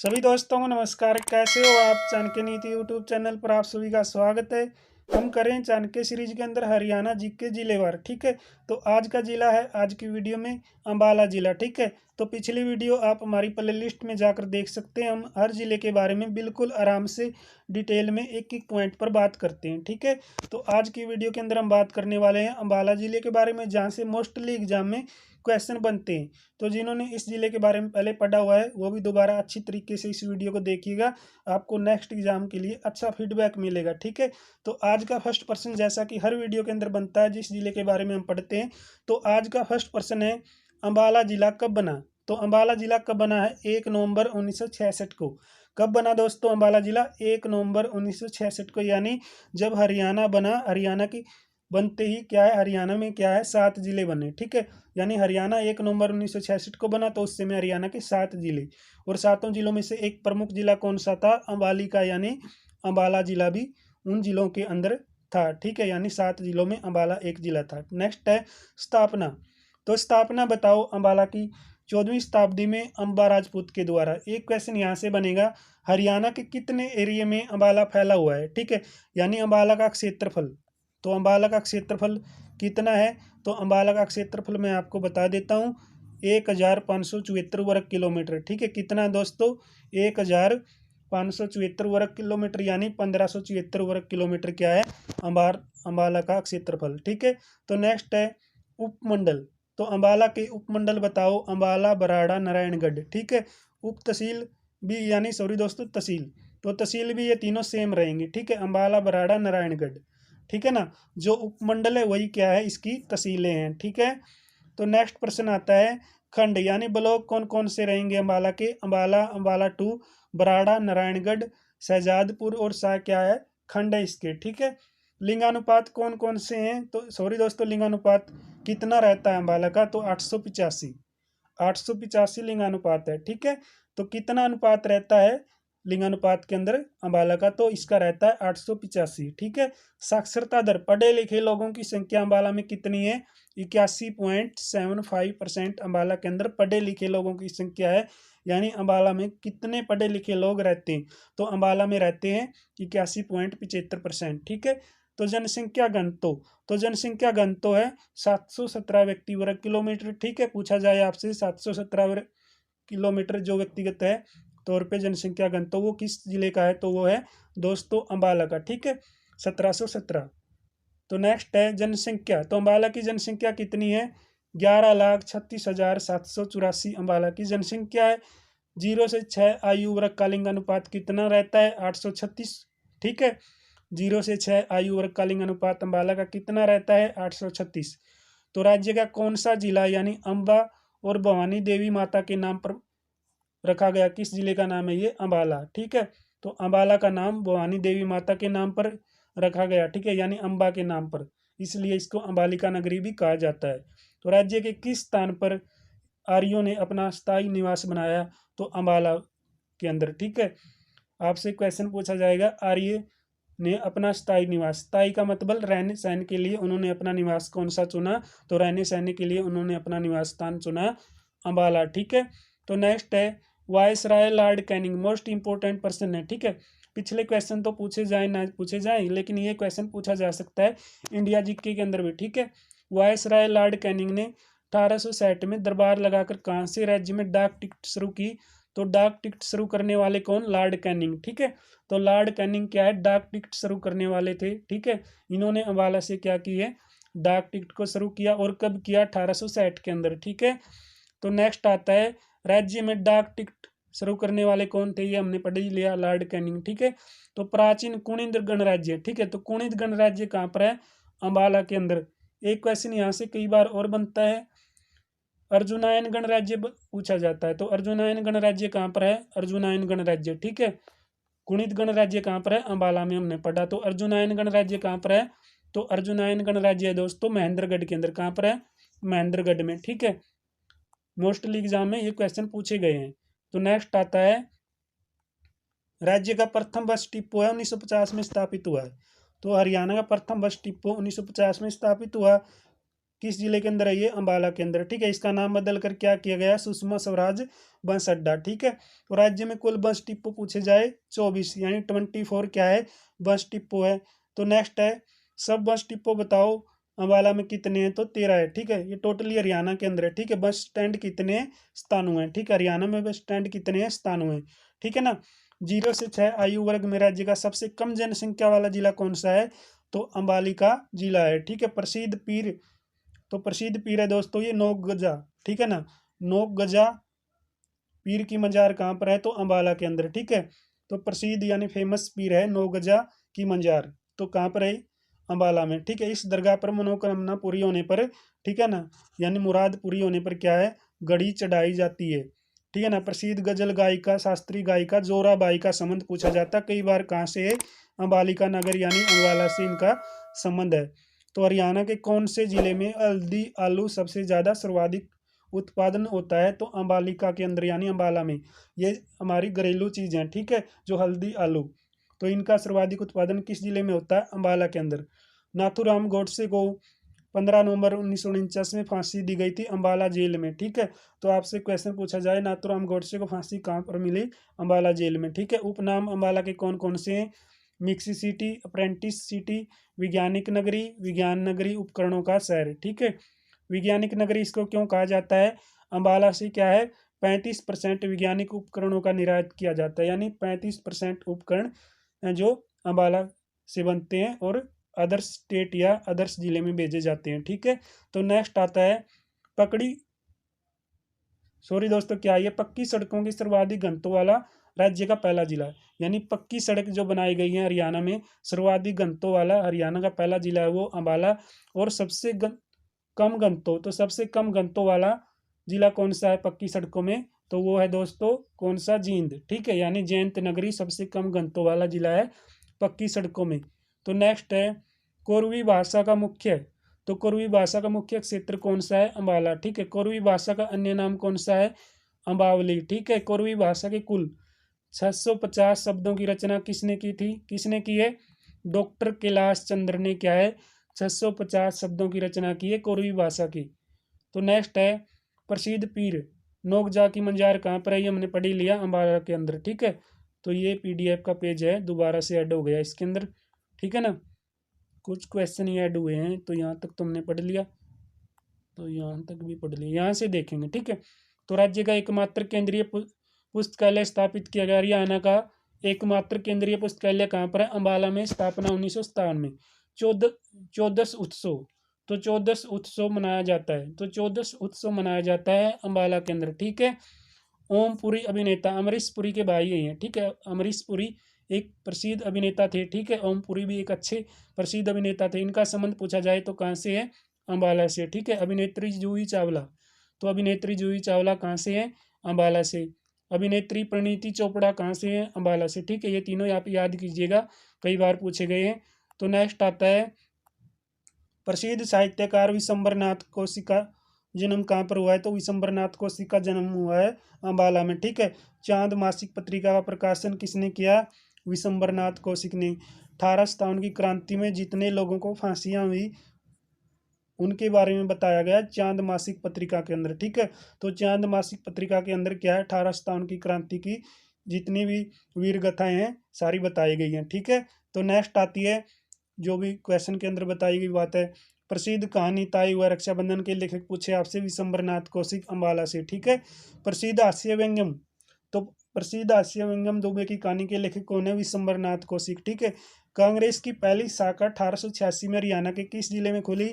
सभी दोस्तों को नमस्कार। कैसे हो आप? चाणक्य नीति यूट्यूब चैनल पर आप सभी का स्वागत है। हम करें चाणक्य सीरीज के अंदर हरियाणा जी के जिलेवार। ठीक है, तो आज का जिला है आज की वीडियो में अंबाला जिला। ठीक है, तो पिछली वीडियो आप हमारी प्ले लिस्ट में जाकर देख सकते हैं। हम हर जिले के बारे में बिल्कुल आराम से डिटेल में एक एक पॉइंट पर बात करते हैं। ठीक है, तो आज की वीडियो के अंदर हम बात करने वाले हैं अंबाला जिले के बारे में, जहाँ से मोस्टली एग्जाम में क्वेश्चन बनते हैं। तो जिन्होंने इस जिले के बारे में पहले पढ़ा हुआ है वो भी दोबारा अच्छी तरीके से इस वीडियो को देखिएगा, आपको नेक्स्ट एग्जाम के लिए अच्छा फीडबैक मिलेगा। ठीक है, तो आज का फर्स्ट प्रश्न, जैसा कि हर वीडियो के अंदर बनता है जिस जिले के बारे में हम पढ़ते हैं, तो आज का फर्स्ट प्रश्न है अंबाला जिला कब बना। तो अंबाला जिला कब बना है? 1 नवंबर 1966 को। कब बना दोस्तों अंबाला जिला? 1 नवंबर 1966 को, यानी जब हरियाणा बना। हरियाणा की बनते ही क्या है, हरियाणा में क्या है, 7 जिले बने। ठीक है, यानी हरियाणा 1 नवंबर 1966 को बना, तो उस समय हरियाणा के 7 जिले, और 7 जिलों में से एक प्रमुख जिला कौन सा था? अंबाली का, यानी अंबाला जिला भी उन जिलों के अंदर था। ठीक है, यानी 7 जिलों में अंबाला एक जिला था। नेक्स्ट है स्थापना। तो स्थापना बताओ अंबाला की। 14वीं शताब्दी में अंबा राजपूत के द्वारा। एक क्वेश्चन यहाँ से बनेगा, हरियाणा के कितने एरिया में अंबाला फैला हुआ है? ठीक है, यानी अंबाला का क्षेत्रफल। तो अंबाला का क्षेत्रफल कितना है? तो अंबाला का क्षेत्रफल मैं आपको बता देता हूँ, 1574 वर्ग किलोमीटर। ठीक है, कितना दोस्तों? 1574 वर्ग किलोमीटर, यानी 1574 वर्ग किलोमीटर क्या है, अंबाला का क्षेत्रफल। ठीक है, तो नेक्स्ट है उपमंडल। तो अंबाला के उपमंडल बताओ। अंबाला, बराड़ा, नारायणगढ़। ठीक है, उप तहसील भी, यानी सॉरी दोस्तों, तहसील, तो तहसील भी ये तीनों सेम रहेंगे। ठीक है, अंबाला, बराड़ा, नारायणगढ़। ठीक है ना, जो उपमंडल है वही क्या है, इसकी तहसीलें हैं। ठीक है, तो नेक्स्ट प्रश्न आता है खंड, यानी ब्लॉक कौन कौन से रहेंगे अंबाला के? अंबाला, अंबाला 2, बराड़ा, नारायणगढ़, शहजादपुर और सा क्या है, खंड है इसके। ठीक है, लिंगानुपात कौन कौन से हैं? तो सॉरी दोस्तों, लिंगानुपात कितना रहता है अंबाला का? तो 885, 885 लिंगानुपात है। ठीक है, तो कितना अनुपात रहता है लिंगानुपात के अंदर अंबाला का? तो इसका रहता है 885। ठीक है, साक्षरता दर, पढ़े लिखे लोगों की संख्या अंबाला में कितनी है? 81.75% अंबाला के अंदर पढ़े लिखे लोगों की संख्या है। यानी अंबाला में कितने पढ़े लिखे लोग रहते हैं? तो अंबाला में रहते हैं 81.75%। ठीक है, तो जनसंख्या घनत्व, तो जनसंख्या घनत्व है 717 व्यक्ति वर्ग किलोमीटर। ठीक है, पूछा जाए आपसे 717 वर्ग किलोमीटर जो व्यक्तिगत है तौर पे जनसंख्या घनत्व वो किस जिले का है? तो वो है दोस्तों अंबाला का। ठीक है, 1717। तो नेक्स्ट है जनसंख्या। तो अंबाला की जनसंख्या कितनी है? 11,36,784 अंबाला की जनसंख्या है। 0 से 6 आयु वर्ग का लिंगानुपात कितना रहता है? 836। ठीक है, 0 से 6 आयु वर्ग का लिंगानुपात अंबाला का कितना रहता है? 836। तो राज्य का कौन सा जिला, यानी अंबा और भवानी देवी माता के नाम पर रखा गया, किस जिले का नाम है ये? अंबाला। ठीक है, तो अंबाला का नाम भवानी देवी माता के नाम पर रखा गया। ठीक है, यानी अंबा के नाम पर, इसलिए इसको अंबालिका नगरी भी कहा जाता है। तो राज्य के किस स्थान पर आर्यों ने अपना स्थायी निवास बनाया? तो अंबाला के अंदर। ठीक है, आपसे क्वेश्चन पूछा जाएगा, आर्य ने अपना स्थायी निवास, स्थायी का मतलब रहने सहने के लिए उन्होंने अपना निवास कौन सा चुना? तो रहने सहने के लिए उन्होंने अपना निवास स्थान चुना अंबाला। ठीक है, तो नेक्स्ट है viceroy Lord Canning. Most important person है। ठीक है, पिछले क्वेश्चन तो पूछे जाए ना पूछे जाए, लेकिन ये क्वेश्चन पूछा जा सकता है इंडिया जीके के अंदर भी। ठीक है, वायसराय लॉर्ड कैनिंग ने 1860 में दरबार लगाकर कहाँ से राज्य में डाक टिकट शुरू की? तो डाक टिकट शुरू करने वाले कौन? Lord Canning. ठीक है, तो लॉर्ड कैनिंग क्या है, डाक टिकट शुरू करने वाले थे। ठीक है, इन्होंने अंबाला से क्या की है, डाक टिकट को शुरू किया। और कब किया? 1860 के अंदर। ठीक है, तो नेक्स्ट आता है राज्य में डाक टिकट शुरू करने वाले कौन थे? ये हमने पढ़ ही लिया, लॉर्ड कैनिंग। ठीक है, तो प्राचीन कुणिद गणराज्य। ठीक है, तो कुणिद गणराज्य कहाँ पर है? अंबाला के अंदर। एक क्वेश्चन यहाँ से कई बार और बनता है, अर्जुनायन गणराज्य पूछा जाता है। तो अर्जुनायन गणराज्य कहाँ पर है? अर्जुनायन गणराज्य। ठीक है, कुणित गणराज्य कहाँ पर है? अंबाला में हमने पढ़ा। तो अर्जुनायन गणराज्य कहाँ पर है? तो अर्जुनायन गणराज्य है दोस्तों महेंद्रगढ़ के अंदर। कहाँ पर है? महेंद्रगढ़ में। ठीक है, मोस्टली एग्जाम में ये क्वेश्चन पूछे गए हैं। तो नेक्स्ट आता है राज्य का प्रथम बस डिपो है 1950 में स्थापित हुआ है। तो हरियाणा का प्रथम बस डिपो 1950 में स्थापित हुआ। किस जिले के अंदर है ये? अंबाला के अंदर, ठीक है। इसका नाम बदल कर क्या किया गया? सुषमा स्वराज बस अड्डा, ठीक है। तो राज्य में कुल बस डिपो पूछे जाए 24, यानी 24 क्या है? बस डिपो है। तो नेक्स्ट है, सब बस डिपो बताओ अंबाला में कितने हैं? तो 13 है, ठीक है। ये टोटली हरियाणा के अंदर है, ठीक है। बस स्टैंड कितने? 97 है, ठीक है। हरियाणा में बस स्टैंड कितने हैं? 97 है, ठीक है ना। 0 से 6 आयु वर्ग में राज्य का सबसे कम जनसंख्या वाला जिला कौन सा है? तो अंबाली का जिला है, ठीक है। प्रसिद्ध पीर, तो प्रसिद्ध पीर है दोस्तों ये नोक गजा, ठीक है ना। नोक गजा पीर की मजार कहाँ पर है? तो अंबाला के अंदर, ठीक है। तो प्रसिद्ध यानी फेमस पीर है नोक गजा की मजार, तो कहाँ पर है? अंबाला में, ठीक है। इस दरगाह पर मनोकामना पूरी होने पर, ठीक है ना, यानी मुराद पूरी होने पर क्या है? घड़ी चढ़ाई जाती है, ठीक है ना। प्रसिद्ध गजल गायिका शास्त्रीय गायिका जोराबाई का संबंध पूछा जाता कई बार, कहाँ से है? अंबालिका नगर यानी अंबाला से इनका संबंध है। तो हरियाणा के कौन से जिले में हल्दी आलू सबसे ज्यादा सर्वाधिक उत्पादन होता है? तो अंबालिका के अंदर यानी अंबाला में। ये हमारी घरेलू चीज है, ठीक है, जो हल्दी आलू, तो इनका सर्वाधिक उत्पादन किस जिले में होता है? अंबाला के अंदर। नाथूराम गोडसे को 15 नवंबर 1949 में फांसी दी गई थी अंबाला जेल में, ठीक है। तो आपसे क्वेश्चन पूछा जाए नाथूराम गोडसे को फांसी कहाँ पर मिली? अंबाला जेल में, ठीक है। उपनाम अंबाला के कौन कौन से हैं? मिक्सी सिटी, अप्रेंटिस सिटी, वैज्ञानिक नगरी, विज्ञान नगरी, उपकरणों का शहर, ठीक है। वैज्ञानिक नगरी इसको क्यों कहा जाता है? अंबाला से क्या है? 35% वैज्ञानिक उपकरणों का निर्यात किया जाता है, यानी 35% उपकरण जो अंबाला से बनते हैं और अदर्स स्टेट या अदर्स जिले में भेजे जाते हैं, ठीक है। तो नेक्स्ट आता है पकड़ी, सॉरी दोस्तों, क्या ये पक्की सड़कों की सर्वाधिक घनत्व वाला राज्य का पहला जिला है, यानी पक्की सड़क जो बनाई गई है हरियाणा में सर्वाधिक घनत्व वाला हरियाणा का पहला जिला है वो अंबाला। और सबसे कम घनत्व, तो सबसे कम घनत्व वाला जिला कौन सा है पक्की सड़कों में? तो वो है दोस्तों कौन सा? जींद, ठीक है, यानी जयंत नगरी सबसे कम घनत्व वाला जिला है पक्की सड़कों में। तो नेक्स्ट है कोरवी भाषा का मुख्य, तो कोरवी भाषा का मुख्य क्षेत्र कौन सा है? अंबाला, ठीक है। कोरवी भाषा का अन्य नाम कौन सा है? अंबावली, ठीक है। कोरवी भाषा के कुल 650 शब्दों की रचना किसने की थी? किसने की है? डॉक्टर कैलाश चंद्र ने क्या है? 650 शब्दों की रचना की है कोरवी भाषा की। तो नेक्स्ट है प्रसिद्ध पीर नोकजा की मंजार कहाँ पर है? ये हमने पढ़ी लिया अंबाला के अंदर, ठीक है। तो ये पीडीएफ का पेज है, दोबारा से ऐड हो गया इसके अंदर, ठीक है ना। कुछ क्वेश्चन ही ऐड हुए हैं, तो यहाँ तक तुमने पढ़ लिया, तो यहाँ तक भी पढ़ लिया, यहाँ से देखेंगे, ठीक है। तो राज्य का एकमात्र केंद्रीय पुस्तकालय स्थापित किया गया, हरियाणा का एकमात्र केंद्रीय पुस्तकालय कहाँ पर है? अंबाला में, स्थापना 1957 में। चौदस उत्सव, तो चौदस उत्सव मनाया जाता है, तो चौदस उत्सव मनाया जाता है अंबाला के अंदर, ठीक है। ओम पुरी अभिनेता अमरीश पुरी के भाई हैं, ठीक है। अमरीश पुरी एक प्रसिद्ध अभिनेता थे, ठीक है। ओम पुरी भी एक अच्छे प्रसिद्ध अभिनेता थे। इनका संबंध पूछा जाए तो कहाँ से है? अंबाला से, ठीक है। अभिनेत्री जूही चावला, तो अभिनेत्री जूही चावला कहाँ से है? अंबाला से। अभिनेत्री परिणीति चोपड़ा कहाँ से है? अंबाला से, ठीक है। ये तीनों आप याद कीजिएगा, कई बार पूछे गए हैं। तो नेक्स्ट आता है प्रसिद्ध साहित्यकार विशंबर नाथ कौशिक का जन्म कहाँ पर हुआ है? तो विशंबर नाथ कौशिक का जन्म हुआ है अंबाला में, ठीक है। चांद मासिक पत्रिका का प्रकाशन किसने किया? विशंबर नाथ कौशिक ने। 1857 की क्रांति में जितने लोगों को फांसियां हुई उनके बारे में बताया गया चांद मासिक पत्रिका के अंदर, ठीक है। तो चांद मासिक पत्रिका के अंदर क्या है? 1857 की क्रांति की जितनी भी वीर गाथाएं हैं सारी बताई गई हैं, ठीक है। तो नेक्स्ट आती है जो भी क्वेश्चन के अंदर बताई गई बात है, प्रसिद्ध कहानी ताई हुआ रक्षाबंधन के लेखक पूछे आपसे विशंबर नाथ कौशिक अंबाला से, ठीक है। प्रसिद्ध हास्य व्यंग्यम, तो प्रसिद्ध हास्य व्यंग्यम दुबे की कहानी के लेखक कौन है? विशंबर नाथ कौशिक, ठीक है। कांग्रेस की पहली शाखा 1886 में हरियाणा के किस जिले में खुली?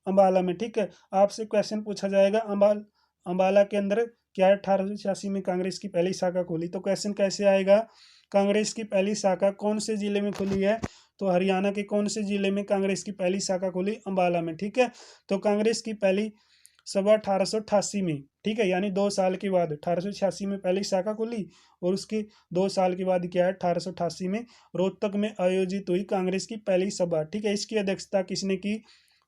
अंबाला में, ठीक है। आपसे क्वेश्चन पूछा जाएगा अंबाला के अंदर क्या है? 1886 में कांग्रेस की पहली शाखा खुली, तो क्वेश्चन कैसे आएगा? कांग्रेस की पहली शाखा कौन से जिले में खुली है? तो हरियाणा के कौन से जिले में कांग्रेस की पहली शाखा खुली? अंबाला में, ठीक है। तो कांग्रेस की पहली सभा 1888 में, ठीक है, यानी 2 साल के बाद 1886 में पहली शाखा खुली और उसके 2 साल के बाद क्या है? 1888 में रोहतक में आयोजित हुई कांग्रेस की पहली सभा, ठीक है। इसकी अध्यक्षता किसने की?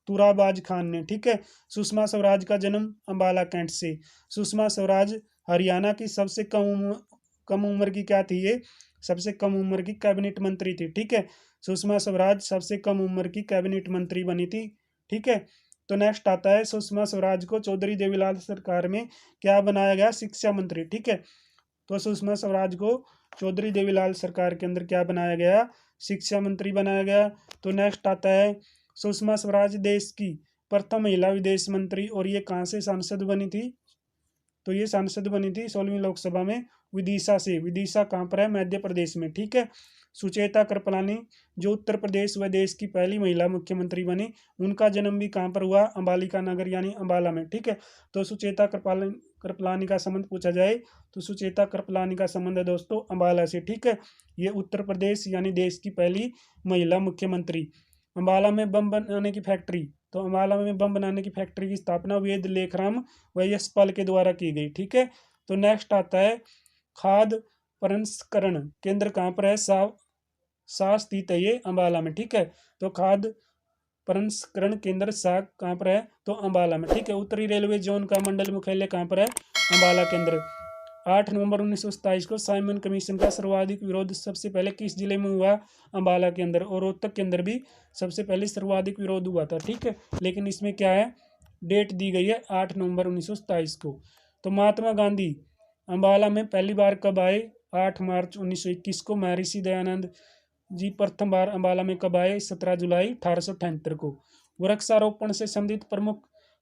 तुराबाज खान ने, ठीक है। सुषमा स्वराज का जन्म अंबाला कैंट से। सुषमा स्वराज हरियाणा की सबसे कम उम्र की क्या थी? ये सबसे कम उम्र की कैबिनेट मंत्री थी, ठीक है। सुषमा स्वराज सबसे कम उम्र की कैबिनेट मंत्री बनी थी, ठीक है। तो नेक्स्ट आता है सुषमा स्वराज को चौधरी देवीलाल सरकार में क्या बनाया गया, शिक्षा मंत्री। ठीक है, तो सुषमा स्वराज को चौधरी देवीलाल सरकार के अंदर क्या बनाया गया, शिक्षा मंत्री बनाया गया। तो नेक्स्ट आता है सुषमा स्वराज देश की प्रथम महिला विदेश मंत्री, और ये कहाँ से सांसद बनी थी, तो ये सांसद बनी थी 16वीं लोकसभा में विदिशा से। विदिशा कहाँ पर है, मध्य प्रदेश में। ठीक है, सुचेता कृपलानी जो उत्तर प्रदेश व देश की पहली महिला मुख्यमंत्री बनी, उनका जन्म भी कहाँ पर हुआ, अंबालिका नगर यानी अंबाला में। ठीक है, तो सुचेता कृपलानी का संबंध पूछा जाए तो सुचेता कृपलानी का संबंध है दोस्तों अंबाला से। ठीक है, ये उत्तर प्रदेश यानी देश की पहली महिला मुख्यमंत्री। अंबाला में बम बनाने की फैक्ट्री, तो अंबाला में बम बनाने की फैक्ट्री की स्थापना वेद लेखराम व यशपाल के द्वारा की गई। ठीक है, तो नेक्स्ट आता है खाद्य प्रसंस्करण केंद्र कहाँ पर है, सा स्थित है ये अंबाला में। ठीक है, तो खाद्य प्रसंस्करण केंद्र सा कहाँ पर है, तो अंबाला में। ठीक है, उत्तरी रेलवे जोन का मंडल मुख्यालय कहाँ पर है, अंबाला केंद्र। 8 नवंबर 1927 को साइमन कमीशन का सर्वाधिक विरोध सबसे पहले किस जिले में हुआ, अंबाला के अंदर, और रोहतक के अंदर भी सबसे पहले सर्वाधिक विरोध हुआ था। ठीक है, लेकिन इसमें क्या है, डेट दी गई है 8 नवंबर 1927 को। तो महात्मा गांधी अंबाला में पहली बार कब आए, 8 मार्च 1921 को। महर्षि दयानंद जी प्रथम बार अंबाला में कब आए, 17 जुलाई 1878 को। वृक्षारोपण से संबंधित प्रमुख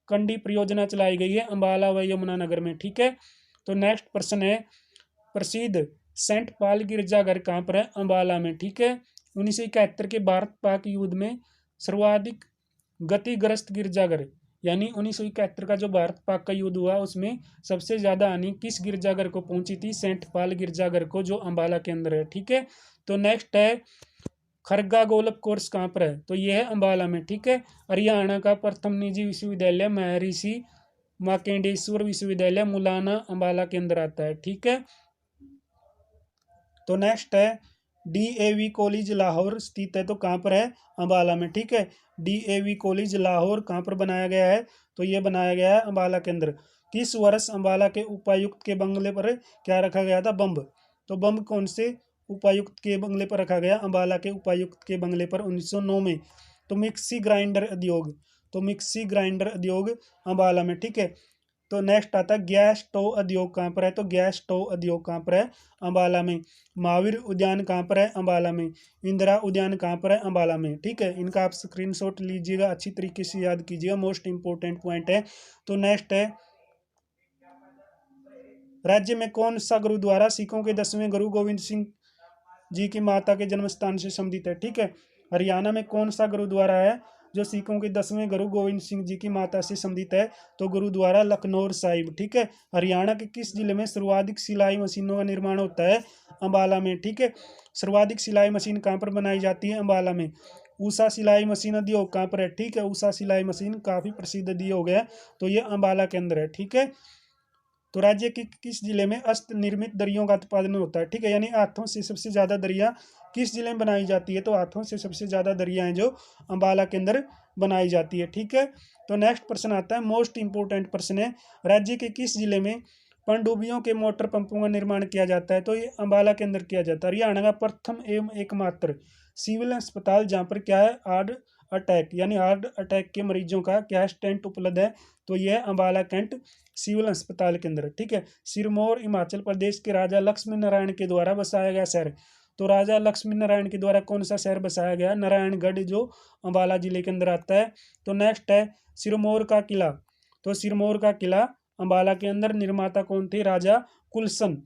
कंडी परियोजना चलाई गई है अंबाला व यमुनानगर में। ठीक है, तो नेक्स्ट प्रश्न है प्रसिद्ध सेंट पॉल गिरजाघर कहाँ पर है, अंबाला में। ठीक है, 1971 के भारत पाक युद्ध में सर्वाधिक गतिग्रस्त गिरजाघर, यानी 1971 का जो भारत पाक का युद्ध हुआ उसमें सबसे ज्यादा हानि किस गिरजाघर को पहुंची थी, सेंट पॉल गिरजाघर को, जो अंबाला के अंदर है। ठीक है, तो नेक्स्ट है खरगा गोलक कोर्स कहाँ पर है, तो यह है अंबाला में। ठीक है, हरियाणा का प्रथम निजी विश्वविद्यालय महर्षि मार्कंडेश्वर विश्वविद्यालय मुलाना अंबाला के अंदर आता है। ठीक है, तो नेक्स्ट है DAV कॉलेज लाहौर स्थित है, तो कहाँ पर है, अंबाला में। ठीक है, DAV कॉलेज लाहौर कहाँ पर बनाया गया है, तो ये बनाया गया है अंबाला के अंदर। किस वर्ष अंबाला के उपायुक्त के बंगले पर क्या रखा गया था, बम्ब। तो बम्ब कौन से उपायुक्त के बंगले पर रखा गया, अंबाला के उपायुक्त के बंगले पर 1909 में। तो मिक्सी ग्राइंडर उद्योग, तो मिक्सी ग्राइंडर उद्योग अंबाला में। ठीक है, तो नेक्स्ट आता है गैस स्टोव उद्योग कहाँ पर है, तो गैस स्टोव उद्योग कहाँ पर है, अंबाला में। महावीर उद्यान कहाँ पर है, अंबाला में। इंदिरा उद्यान कहाँ पर है, अंबाला में। ठीक है, इनका आप स्क्रीनशॉट लीजिएगा, अच्छी तरीके से याद कीजिएगा, मोस्ट इंपोर्टेंट पॉइंट है। तो नेक्स्ट है राज्य में कौन सा गुरुद्वारा सिखों के 10वें गुरु गोविंद सिंह जी की माता के जन्म स्थान से संबंधित है। ठीक है, हरियाणा में कौन सा गुरुद्वारा है जो सिखों के 10वें गुरु गोविंद सिंह जी की माता से संबंधित है, तो गुरुद्वारा लखनौर साहिब। ठीक है, हरियाणा के किस जिले में सर्वाधिक सिलाई मशीनों का निर्माण होता है, अंबाला में। ठीक है, सर्वाधिक सिलाई मशीन कहाँ पर बनाई जाती है, अंबाला में। ऊषा सिलाई मशीन उद्योग कहाँ पर है, ठीक है, ऊषा सिलाई मशीन काफी प्रसिद्ध उद्योग है, तो ये अंबाला के अंदर है। ठीक है, तो राज्य के किस जिले में हस्त निर्मित दरियों का उत्पादन होता है, ठीक है, यानी हाथों से सबसे ज्यादा दरिया किस जिले में बनाई जाती है, तो हाथों से सबसे ज्यादा दरिया हैं जो अंबाला के अंदर बनाई जाती है। ठीक है, तो नेक्स्ट प्रश्न आता है मोस्ट इंपोर्टेंट प्रश्न है, राज्य के किस जिले में पनडुब्बियों के मोटर पंपों का निर्माण किया जाता है, तो ये अंबाला के अंदर किया जाता है। हरियाणा का प्रथम एवं एकमात्र सिविल अस्पताल जहाँ पर क्या है, हार्ट अटैक यानी हार्ट अटैक के मरीजों का क्या है, स्टेंट उपलब्ध है, तो यह अंबाला कैंट सिविल अस्पताल के अंदर। ठीक है, सिरमौर हिमाचल प्रदेश के राजा लक्ष्मी नारायण के द्वारा बसाया गया शहर, तो राजा लक्ष्मी नारायण के द्वारा कौन सा शहर बसाया गया, नारायणगढ़, जो अंबाला जिले के अंदर आता है। तो नेक्स्ट है सिरमौर का किला, तो सिरमौर का किला अंबाला के अंदर, निर्माता कौन थे, राजा कुलसन।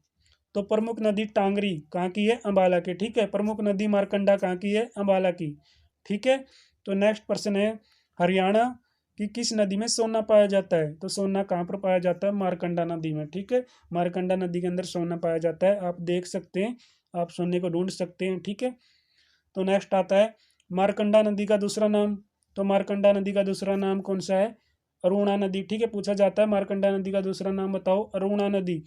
तो प्रमुख नदी टांगरी कहाँ की है, अंबाला के। ठीक है, प्रमुख नदी मारकंडा कहाँ की है, अंबाला की। ठीक है, तो नेक्स्ट प्रश्न है हरियाणा कि किस नदी में सोना पाया जाता है, तो सोना कहाँ पर पाया जाता है, मारकंडा नदी में। ठीक है, मारकंडा नदी के अंदर सोना पाया जाता है, आप देख सकते हैं, आप सोने को ढूंढ सकते हैं। ठीक है, तो नेक्स्ट आता है मारकंडा नदी का दूसरा नाम, तो मारकंडा नदी का दूसरा नाम कौन सा है, अरुणा नदी। ठीक है, पूछा जाता है मारकंडा नदी का दूसरा नाम बताओ, अरुणा नदी।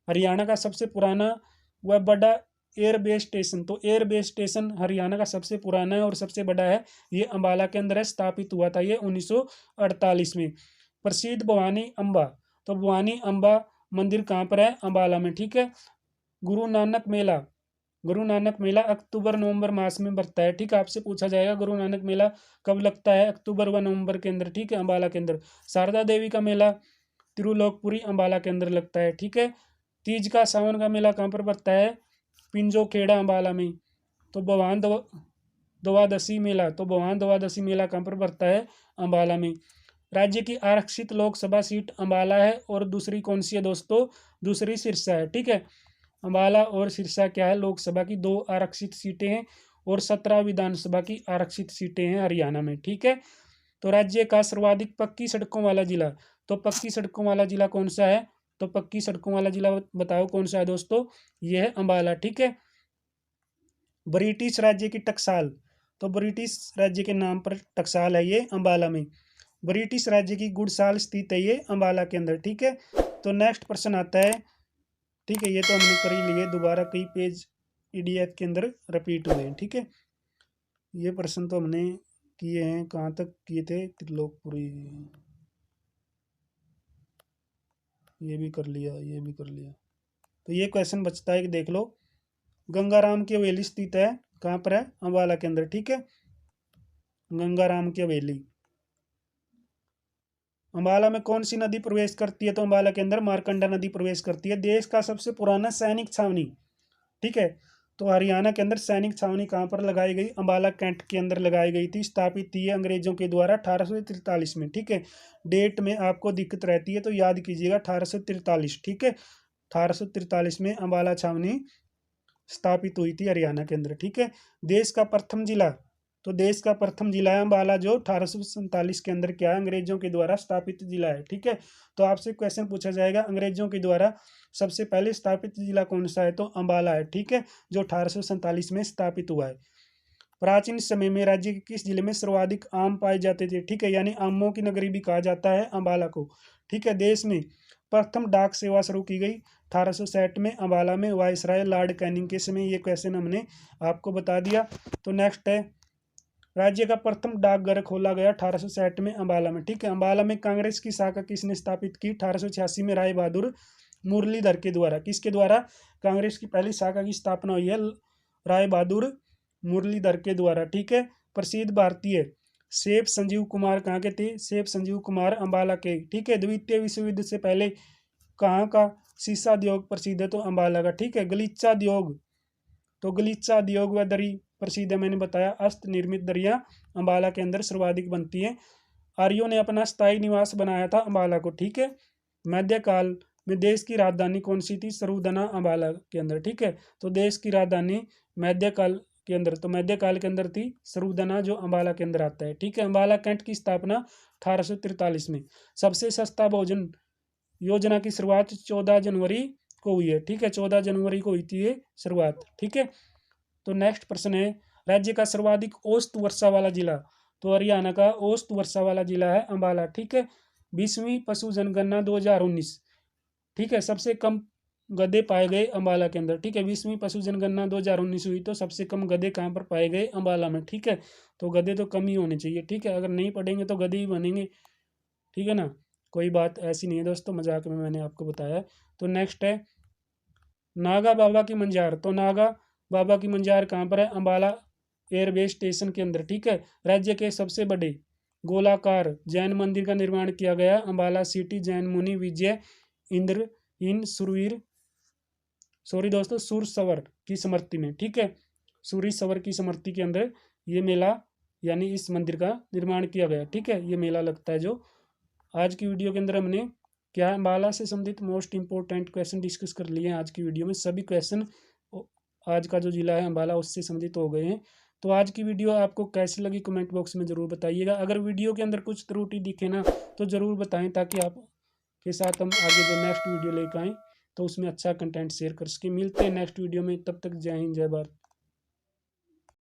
हरियाणा का सबसे पुराना व बड़ा एयरबेस स्टेशन, तो एयरबेस स्टेशन हरियाणा का सबसे पुराना है और सबसे बड़ा है, ये अंबाला के अंदर है, स्थापित हुआ था ये 1948 में। प्रसिद्ध भवानी अम्बा, तो भवानी अम्बा मंदिर कहाँ पर है, अंबाला में। ठीक है, गुरु नानक मेला गुरु नानक मेला अक्टूबर नवंबर मास में बढ़ता है। ठीक है, आपसे पूछा जाएगा गुरु नानक मेला कब लगता है, अक्टूबर व नवंबर के अंदर। ठीक है, अम्बाला के अंदर। शारदा देवी का मेला तिरुलोकपुरी अम्बाला के अंदर लगता है। ठीक है, तीज का सावन का मेला कहाँ पर बढ़ता है, पिंजो खेड़ा अम्बाला में। तो भगवान द्वादशी मेला, तो भगवान द्वादशी मेला कहाँ पर बढ़ता है, अम्बाला में। राज्य की आरक्षित लोकसभा सीट अम्बाला है और दूसरी कौन सी है दोस्तों, दूसरी सिरसा है। ठीक है, अम्बाला और सिरसा क्या है, लोकसभा की 2 आरक्षित सीटें हैं और 17 विधानसभा की आरक्षित सीटें हैं हरियाणा में। ठीक है, तो राज्य का सर्वाधिक पक्की सड़कों वाला जिला, तो पक्की सड़कों वाला जिला कौन सा है, तो पक्की सड़कों वाला जिला बताओ कौन सा है दोस्तों, यह है अम्बाला। ठीक है, ब्रिटिश राज्य की टकसाल, तो ब्रिटिश राज्य के नाम पर टकसाल है ये अम्बाला में। ब्रिटिश राज्य की गुड़साल स्थित है ये अम्बाला के अंदर। ठीक है, तो नेक्स्ट प्रश्न आता है। ठीक है, ये तो हमने कर ही लिए, दोबारा कई पेज पीडीएफ के अंदर रिपीट हुए हैं। ठीक है, ये प्रश्न तो हमने किए हैं, कहाँ तक किए थे, त्रिलोकपुरी, ये भी कर लिया, ये भी कर लिया। तो ये क्वेश्चन बचता है कि देख लो, गंगाराम की हवेली स्थित है कहाँ पर है, अम्बाला के अंदर। ठीक है, गंगाराम की हवेली। अम्बाला में कौन सी नदी प्रवेश करती है, तो अम्बाला के अंदर मारकंडा नदी प्रवेश करती है। देश का सबसे पुराना सैनिक छावनी, ठीक है, तो हरियाणा के अंदर सैनिक छावनी कहाँ पर लगाई गई, अम्बाला कैंट के अंदर लगाई गई थी। स्थापित थी अंग्रेजों के द्वारा 1843 में। ठीक है, डेट में आपको दिक्कत रहती है तो याद कीजिएगा 1843। ठीक है, 1843 में अम्बाला छावनी स्थापित हुई थी हरियाणा के अंदर। ठीक है, देश का प्रथम जिला, तो देश का प्रथम जिला है अम्बाला, जो 1847 के अंदर क्या है, अंग्रेजों के द्वारा स्थापित जिला है। ठीक है, तो आपसे क्वेश्चन पूछा जाएगा अंग्रेजों के द्वारा सबसे पहले स्थापित जिला कौन सा है, तो अम्बाला है। ठीक है, जो 1847 में स्थापित हुआ है। प्राचीन समय में राज्य के किस जिले में सर्वाधिक आम पाए जाते थे, ठीक है, यानी आमों की नगरी भी कहा जाता है अम्बाला को। ठीक है, देश में प्रथम डाक सेवा शुरू की गई 1860 में अम्बाला में, वायसराय लॉर्ड कैनिंग के समय। ये क्वेश्चन हमने आपको बता दिया। तो नेक्स्ट है, राज्य का प्रथम डाकघर खोला गया 1860 में अम्बाला में। ठीक है, अम्बाला में कांग्रेस की शाखा किसने स्थापित की, 1886 में राय बहादुर मुरलीधर के द्वारा। किसके द्वारा, कांग्रेस की पहली शाखा की स्थापना हुई है राय बहादुर मुरलीधर के द्वारा। ठीक है, प्रसिद्ध भारतीय सेठ संजीव कुमार कहाँ के थे, सेठ संजीव कुमार अम्बाला के। ठीक है, द्वितीय विश्व युद्ध से पहले कहाँ का शीशा उद्योग प्रसिद्ध है, तो अम्बाला का। ठीक है, गलीचा उद्योग, तो गलीचा उद्योग व दरी प्रसिद्ध है, मैंने बताया। हस्त निर्मित दरियाँ अम्बाला के अंदर सर्वाधिक बनती हैं। आर्यों ने अपना स्थायी निवास बनाया था अम्बाला को। ठीक है, मध्यकाल में देश की राजधानी कौन सी थी, सरूदना अम्बाला के अंदर। ठीक है, तो देश की राजधानी मध्यकाल के अंदर, तो मध्यकाल के अंदर थी सरूदना, जो अम्बाला के अंदर आता है। ठीक है, अम्बाला कैंट की स्थापना 1843 में। सबसे सस्ता भोजन योजना की शुरुआत 14 जनवरी को हुई है। ठीक है, 14 जनवरी को हुई थी ये शुरुआत। ठीक है, तो नेक्स्ट प्रश्न है, राज्य का सर्वाधिक औसत वर्षा वाला जिला, तो हरियाणा का औसत वर्षा वाला जिला है अम्बाला। ठीक है, 20वीं पशु जनगणना 2019। ठीक है, सबसे कम गधे पाए गए अम्बाला के अंदर। ठीक है, 20वीं पशु जनगणना 2019 हुई तो सबसे कम गधे कहाँ पर पाए गए, अम्बाला में। ठीक है, तो गधे तो कम ही होने चाहिए। ठीक है, अगर नहीं पढ़ेंगे तो गधे ही बनेंगे। ठीक है ना, कोई बात ऐसी नहीं है दोस्तों, मजाक में मैंने आपको बताया। तो नेक्स्ट है, नागा बाबा की मंजार, तो नागा बाबा की मंजार कहाँ पर है, अम्बाला एयरबेस स्टेशन के अंदर। ठीक है, राज्य के सबसे बड़े गोलाकार जैन मंदिर का निर्माण किया गया अम्बाला सिटी जैन मुनि विजय इंद्र इन सुरवीर, सॉरी दोस्तों, सुरसवर की स्मृति में। ठीक है, सुरसवर की स्मृति के अंदर ये मेला यानी इस मंदिर का निर्माण किया गया। ठीक है, ये मेला लगता है। जो आज की वीडियो के अंदर हमने क्या अम्बाला से संबंधित मोस्ट इंपॉर्टेंट क्वेश्चन डिस्कस कर लिए हैं। आज की वीडियो में सभी क्वेश्चन आज का जो जिला है अम्बाला उससे संबंधित हो गए हैं। तो आज की वीडियो आपको कैसी लगी कमेंट बॉक्स में ज़रूर बताइएगा। अगर वीडियो के अंदर कुछ त्रुटि दिखे ना तो ज़रूर बताएं, ताकि आप के साथ हम आगे जो नेक्स्ट वीडियो लेकर आएँ तो उसमें अच्छा कंटेंट शेयर कर सकें। मिलते हैं नेक्स्ट वीडियो में, तब तक जय हिंद जय भारत।